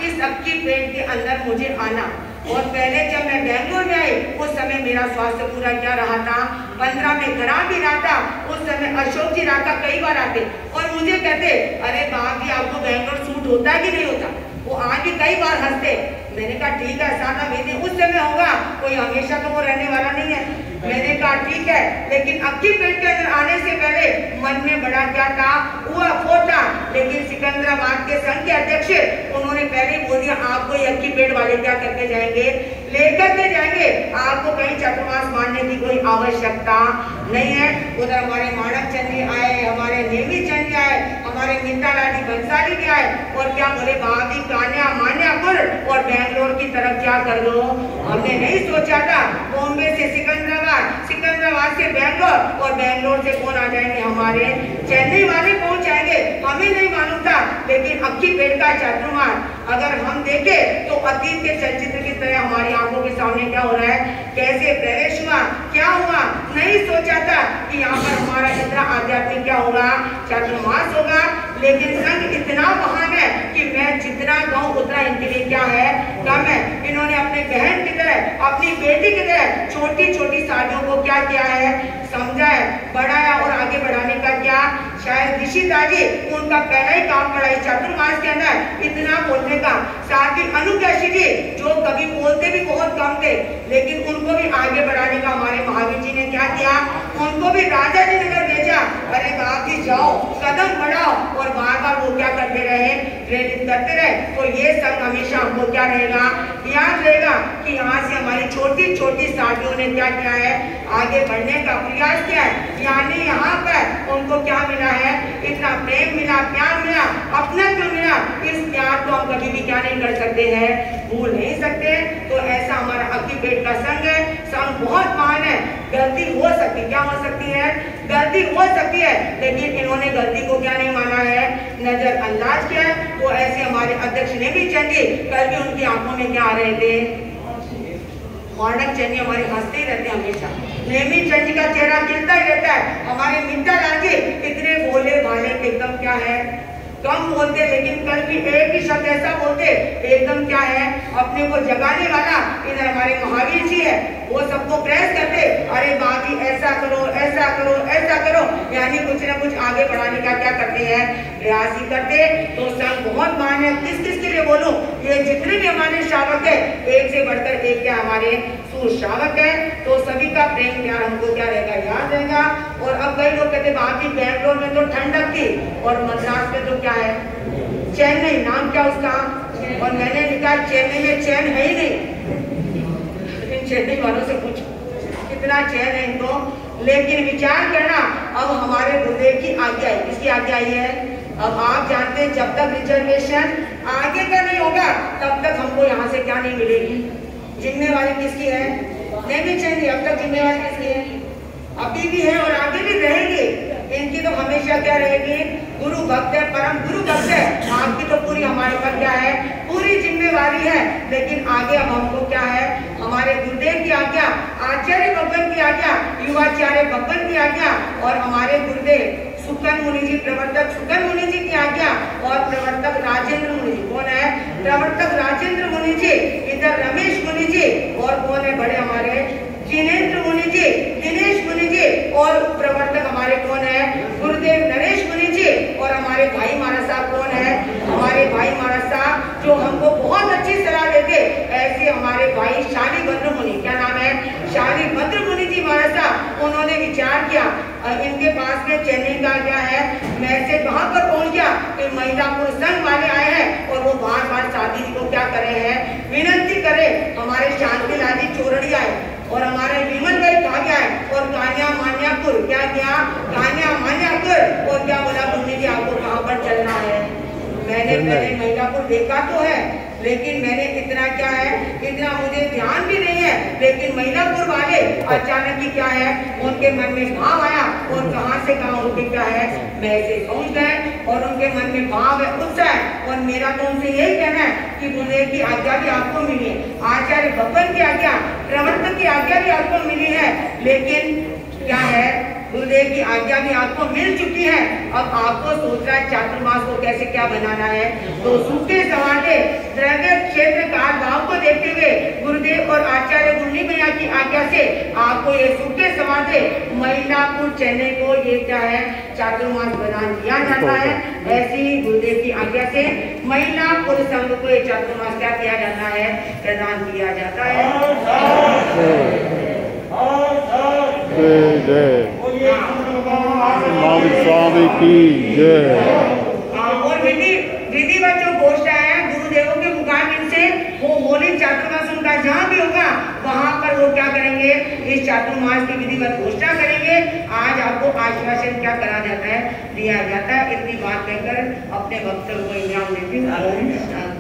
इस अक्की पेट के अंदर मुझे आना। और पहले जब मैं बेंगलोर में आई उस समय मेरा स्वास्थ्य पूरा क्या रहा था, 15 में खराब भी रहा था। उस समय अशोक जी राका कई बार आते और मुझे कहते अरे बाप जी आपको बेंगलोर सूट होता है कि नहीं होता। वो आज भी कई बार हंसते। मैंने कहा ठीक है सादा बेटे उस समय होगा, कोई हमेशा तो वो रहने वाला नहीं है। मैंने कहा ठीक है, लेकिन अक्की पेट के अंदर आने से पहले मन में बड़ा क्या था, हुआ वो था। लेकिन सिकंदराबाद के संघ के अध्यक्ष उन्होंने पहले बोल दिया आपको ये अक्की पेट वाले क्या करके जाएंगे, लेकर के जाएंगे, आपको कहीं चतुर्मास मारने की कोई आवश्यकता नहीं है। उधर हमारे माणक चंद जी आए, हमारे नेमी चंद जी आए, हमारे मिंतालाल बंसाली भी आए और क्या बोले बाबी कान्या मान्यापुर और बेंगलोर की तरफ क्या कर दो। हमने नहीं सोचा था बॉम्बे से सिकंदराबाद, सिकंदराबाद से बेंगलोर और बेंगलोर से कौन आ जाएंगे, हमारे चेन्नई वाले पहुंच जाएंगे। हमें नहीं मालूम था। लेकिन अक्की पेट का चतुर्मास अगर हम देखें तो अतीत के चलचित्र की तरह हमारी आंखों के सामने क्या हो रहा है, कैसे प्रवेश हुआ, क्या हुआ। नहीं सोचा था कि यहाँ पर हमारा इतना आध्यात्मिक क्या होगा, चतुर्मास होगा। लेकिन संघ इतना महान है कि मैं जितना कहूँ उतना इनके लिए क्या है, कम है। इन्होंने अपने बहन की तरह, अपनी बेटी की तरह छोटी छोटी शादियों को क्या किया है, समझा है, बढ़ाया और आगे बढ़ाने का क्या, शायद ऋषि दादी उनका पहला ही काम पड़ा इस चतुर्मास के अंदर इतना बोलने का। साथ ही अनुकैशी जी जो कभी बोलते भी बहुत कम थे, लेकिन उनको भी आगे बढ़ाने का हमारे महावीर जी ने क्या किया, उनको भी राजा जी ने कर भेजा, अरे बाप जी जाओ कदम बढ़ाओ। और बार बार वो क्या करते रहे, प्रेरित करते रहे। तो ये सब हमेशा हमको क्या रहेगा, याद रहेगा कि यहाँ से हमारी छोटी छोटी साथियों ने क्या किया है, आगे बढ़ने का प्रयास किया है। यानी यहाँ पर उनको क्या मिला है, इतना प्रेम मिला, प्यार मिला, अपनापन मिला। इस प्यार को हम कभी भी क्या नहीं कर सकते हैं, भूल नहीं सकते। तो ऐसा हमारा अक्की पेट का संघ है। संघ बहुत महान है। गलती हो सकती, क्या हो सकती है, गलती हो सकती है, लेकिन इन्होंने गलती को क्या नहीं माना है, नजरअंदाज किया है। वो ऐसे हमारे अध्यक्ष ने भी चंदी कल भी उनकी आंखों में क्या आ रहे थे, माणक चंदी हमारे हंसते ही रहते हमेशा। नेमी चंद का चेहरा खिलता ही रहता है। हमारे मिंतालाल जी इतने भोले भाले एकदम क्या है, कम बोलते, लेकिन कल भी एक ही शब्द ऐसा बोलते एकदम क्या है, अपने को जगाने वाला। इधर हमारे महावीर जी है, वो सबको प्रेस करते, अरे बाबी ऐसा करो, ऐसा करो, ऐसा करो। यानी कुछ ना कुछ आगे बढ़ाने का क्या करते हैं, प्रयास ही करते। तो संघ बहुत मान है। किस किस के लिए बोलूं, ये जितने भी हमारे श्रावक है, एक से बढ़कर एक क्या हमारे श्रावक है। तो सभी का प्रेम प्यार हमको क्या रहेगा, याद रहेगा। और अब कई लोग कहते बाकी बेंगलोर में तो ठंडक थी और मद्रास में तो क्या है, चेन्नई, नाम क्या उसका। और मैंने लिखा चेन्नई में चैन है ही नहीं। इन चेन्नई वालों से पूछो कितना चैन है इनको। लेकिन विचार करना, अब हमारे गुरुदेव की आज्ञा है। किसकी आज्ञा आई है, अब आप जानते हैं जब तक रिजर्वेशन आगे का नहीं होगा तब तक हमको यहाँ से क्या नहीं मिलेगी। जिम्मेवारी किसकी है, नहीं चाहिए। अब तक जिम्मेवारी किसकी है, अभी भी है और आगे भी रहेगी। इनकी तो हमेशा क्या रहेगी, गुरु भक्त है, परम गुरु भक्त है। आपकी तो पूरी हमारे पर क्या है, पूरी जिम्मेवारी है। लेकिन आगे अब हमको क्या है, हमारे गुरुदेव की आज्ञा, आचार्य भगवान की आज्ञा, युवाचार्य भगवान की आज्ञा और हमारे गुरुदेव सुकन मुनि जी, प्रवर्तक सुकन मुनि जी की आज्ञा और प्रवर्तक राजेंद्र मुनि जी। कौन है, प्रवर्तक राजेंद्र मुनि जी, इधर रमेश मुनि जी और कौन है बड़े हमारे जिनेन्द्र मुनि जी, दिनेश मुनि जी और प्रवर्तक हमारे कौन है, गुरुदेव नरेश मुनि जी। और हमारे भाई महाराज साहब कौन है, हमारे भाई महाराज साहब जो हमको बहुत अच्छी सलाह देते। ऐसे हमारे भाई शाली भद्र मुनि, क्या नाम है, शाली भद्र मुनि जी महाराज साहब। उन्होंने विचार किया, इनके पास में चेन्नई का क्या है मैसेज वहां पर पहुंच गया कि महिलापुर संघ वाले आए हैं और वो बार बार शादी जी को क्या कर रहे हैं, विनती करे। हमारे शांतिलाल जी चोरड़ी आए और हमारे विमल भाई कहा गया है और कान्या मान्यापुर क्या किया, कान्या मान्यापुर। और क्या बोला मुनि जी आपको कहाँ पर चलना है। मैंने पहले महिलापुर देखा तो है, लेकिन मैंने इतना क्या है, इतना मुझे ध्यान भी नहीं है। लेकिन महिलापुर वाले अचानक ही क्या है, उनके मन में भाव आया और कहां से कहां उनके क्या है मैसेज पहुंच गए और उनके मन में भाव है, उत्साह है। और मेरा तो उनसे यही कहना है कि गुरुदेव की आज्ञा भी आपको मिली है, आचार्य भगवान की आज्ञा, प्रवर्तक की आज्ञा भी आपको मिली है। लेकिन क्या है, गुरुदेव की आज्ञा भी आपको मिल चुकी है। अब आपको सोचना है चातुर्मास को कैसे क्या बनाना है। तो सूखे समाधे द्रव्य क्षेत्र काल भाव को देखते हुए गुरुदेव और आचार्य गुरनी मैया की आज्ञा से आपको ये सूखे समाधे महिलापुर चेन्नई को ये क्या है चातुर्मास प्रदान किया जाता है। ऐसी गुरुदेव की आज्ञा से महिलापुर संघ को ये चातुर्मास क्या किया जाता है प्रदान किया जाता है। स्वामी की जय। और विधिवत जो गोष्ठा है गुरुदेवों के मुखारबिंद से वो होली चातुर्मास उनका जहाँ भी होगा वहाँ पर वो क्या करेंगे इस चातुर्मास की विधिवत घोषणा करेंगे। आज आपको आश्वासन क्या करा जाता है दिया जाता है। इतनी बात कहकर अपने वक्तव्य को विराम देती हूँ।